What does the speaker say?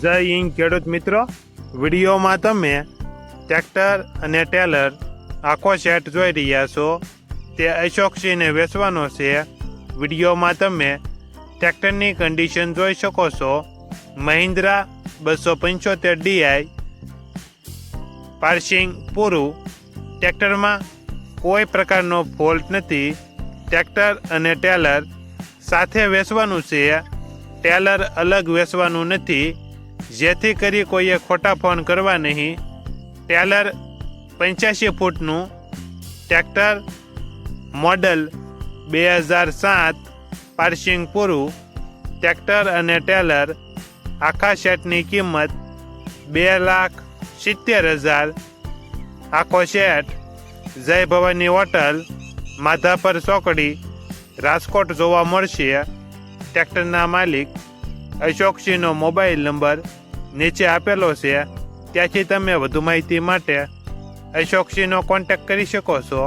જય હિન્દ ખેડૂત મિત્રો, વિડીયોમાં તમે ટ્રેક્ટર અને ટેલર આખો સેટ જોઈ રહ્યા છો. તે અશોકસિંહને વેચવાનો છે. વિડીયોમાં તમે ટ્રેક્ટરની કન્ડિશન જોઈ શકો છો. મહિન્દ્રા 275 DI, પાર્સિંગ પૂરું. ટ્રેક્ટરમાં કોઈ પ્રકારનો ફોલ્ટ નથી. ટ્રેક્ટર અને ટેલર સાથે વેચવાનું છે. ટેલર અલગ વેચવાનું નથી, જેથી કરી કોઈએ ખોટા ફોન કરવા નહીં. ટેલર 85 ફૂટનું. ટ્રેક્ટર મોડલ 2007, પાર્સિંગ પૂરું. ટ્રેક્ટર અને ટેલર આખા સેટની કિંમત 2,70,000. આખો સેટ જય ભવાની હોટલ, માધાપર ચોકડી, રાજકોટ જોવા મળશે. ટ્રેક્ટરના માલિક અશોકસિંહનો મોબાઈલ નંબર નીચે આપેલો છે. ત્યાંથી તમે વધુ માહિતી માટે અશોકસિંહનો કોન્ટેક્ટ કરી શકો છો.